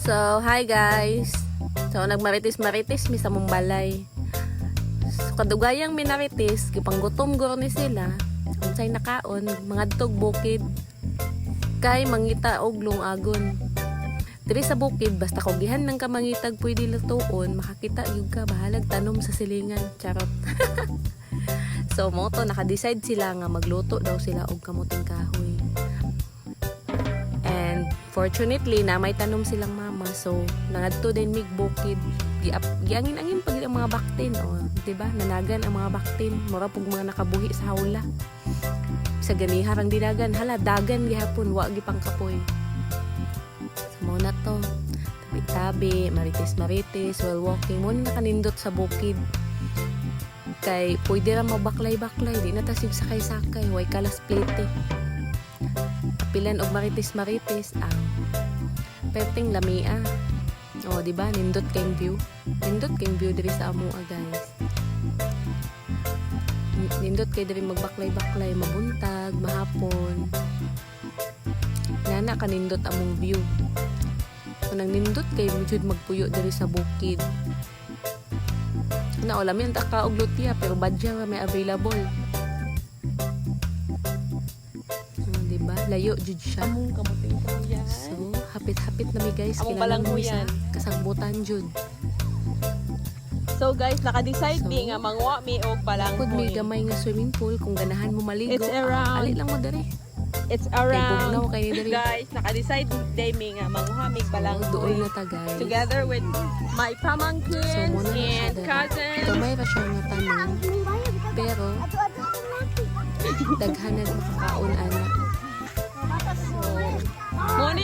So, hi guys. So, nagmaritis-maritis mi sa Mumbalay. So, kadugayang minaritis, gipanggutom guro ni sila. Unsay nakaon, mga dtog bukid. Kay mangita og lungagon. Diri sa bukid, basta kogihan ng kamangitag pwede lutuon, makakita gyud ka bahalag tanom sa silingan. Charot. So, mo to naka-decide sila nga magluto daw sila og kamuting kahoy. And fortunately na may tanom silang mama, so nangadto din mig bukid. Giangin-angin pag ang mga baktin, di ba? Nanagan ang mga baktin, mura pug mga nakabuhi sa hawla. Sa ganiha rang dinagan, hala dagan gihapon, wa gi pangkapoy. So mo na to. Tabi-tabi, maritis-maritis, while walking mo na kanindot sa bukid. Kay pwede ra mabaklay-baklay, di na tasig sakay-sakay, way kalas plete. Pilan og maritis-maritis ang perting lamia. O, di ba? Nindot kayong view. Nindot kayong view diri sa amoa, guys. Nindot kayo diri magbaklay-baklay, mabuntag, mahapon. Nana kanindot among view. Kung nang nindot kayo, jud magpuyo diri sa bukid. Na wala mi ang taka og lutya, pero badya nga may available. Diba? Layo jud siya. Among kamuting kahoyan. So, hapit-hapit na mi guys. Among Kilala mo balanghoyan. sa kasagbutan jud. So guys, naka-decide So, mi nga mangwa mi og Pud mi balanghoy. gamay nga swimming pool kung ganahan mo maligo. It's around- Ali lang mo diri. It's Kay bugnaw around. kay ni diri. Guys, naka-decide day mi nga mangwa mi Doon balanghoy. na ta guys. Together with my So, pamangkins muna na siya and diri. cousins. Gamay ra siya nga tanom. Pero daghanan makakaon ana.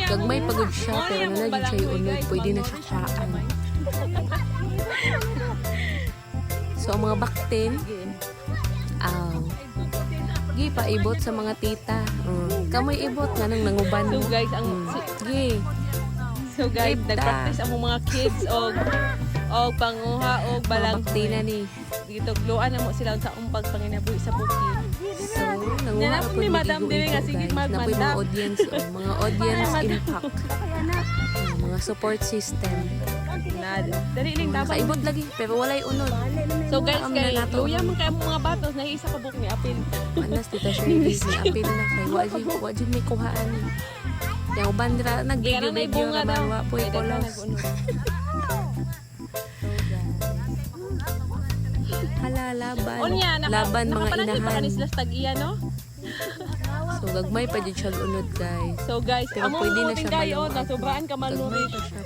Gagmay pagod siya, pero nalagyan siya yung unod. Pwede na siya kaan. So, ang mga baktin, gi pa ibot sa mga tita. Kamoy ibot nga nang nanguban So mo. guys, ang Gi. so guys, Ganda. nag-practice ang mga kids og panguha og Mga baktina balanghoy. ni. Dito gluan na mo sila sa umpag panginabuhi sa bukid. So, nanguha Yan ka ako po ni Madam mag-igo-igo, Diri nga, sige, guys. Napoy mga magmandam. audience, mga audience impact. Mga support system. Nada. Dali ning tabang. Nakaibot lagi, pero walay unod. So guys, Ang kay nanato. luya man kay mga batos na isa ka book ni Apil. Anas, tita Shirley, ni apil na kay wajud may kuhaan. Yung bandra, Kaya na nag-video-video bunga daw. naman, wapoy Kaya na polos. nag-unod. Hala, laban. Onya, Laban mga nakapanagi pa inahan. kanis las tag-iya, no? So, gagmay pa dyan siya unod, guys. So guys, Pero amo pwede mo na siya kayo maluwag. na sobraan ka Gagmay maluri. pa siya.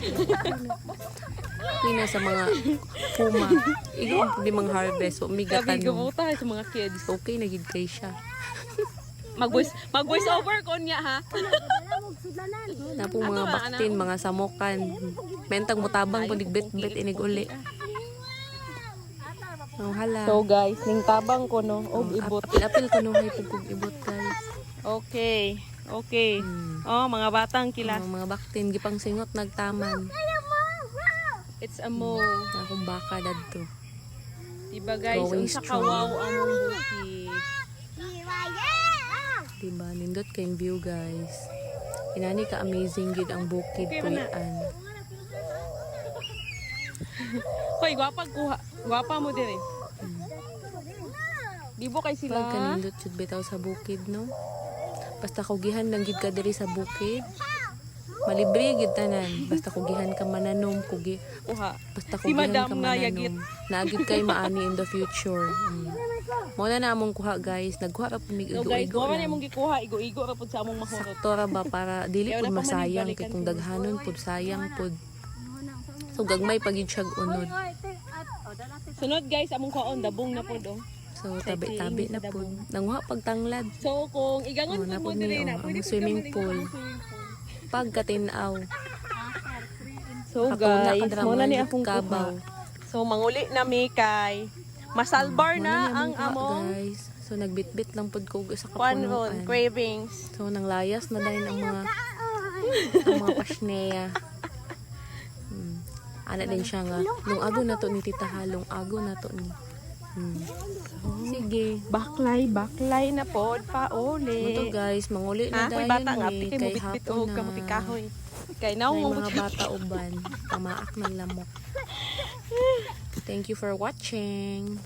Pina sa mga kuma. Ikaw di mga harvest. So, Sabi umigatan mo. gumuta sa mga kids. Okay, nagid kay siya. Mag-voice over ko niya, ha? Na po mga baktin, mga samokan. Mentang mutabang po digbit-bit inig uli. Oh, hala. So guys, ning tabang ko, no? Og ibot. Apil ko nung hay pugkog ibot, guys. Okay. Okay. Oh, mga batang kilas. Mga baktin, gipang singot nagtaman. It's a mo. Akong baka dadto. Diba guys, Going unsa strong. kawaw among bukid. Diba? Nindot kayong view, guys. Inani ka amazing gid ang bukid Okay, mana. puyan. Hoy, gwapa mo dire. Di bo kay Pag sila. kanindot jud bitaw sa bukid, no? Basta kugihan lang gid ka diri sa bukid. Malibre gid tanan. Basta kugihan ka mananom, Kuha. basta Si kugihan Madam ka na yagit. mananom. Naagid kay maani in the future. Mo na among kuha, guys. Nagkuha ra pumig So guys, igo-igo kuha man lang. imong gikuha, igo-igo ra pud sa among mahurot. Sakto ra ba para dili Kaya pud wala pa man masayang ibalikan kay kung sila. daghanon pud sayang pud. So gagmay pagid siya unod. Sunod guys, among kaon dabong na pud oh. So tabi-tabi na pud. Nanguha pagtanglad. So kung igangon Oh, pud mo napod dire ni, na, oh, pwede ang pud swimming ka pool. maligo sa swimming pool. Pagkatinaw. So Katuna guys, ka mo na ni draman, akong kabaw. kuha. So manguli na mi kay masalbar Mo na ni ang kuha, among guys. So nagbitbit lang pud ko sa panon, kapunuan. cravings. So nang layas na dahil ang mga pasneya. Ana din siya nga. Nung ago na to ni Tita Halong, ago na to ni. Sige. Baklay na pod pa Ito uli. guys, manguli na Ha, koy dayon bata nga, ni kay kay mubitbit hapon og na. kamuti kahoy. Kay May mga bata uban, tamaak ng lamok. Thank you for watching.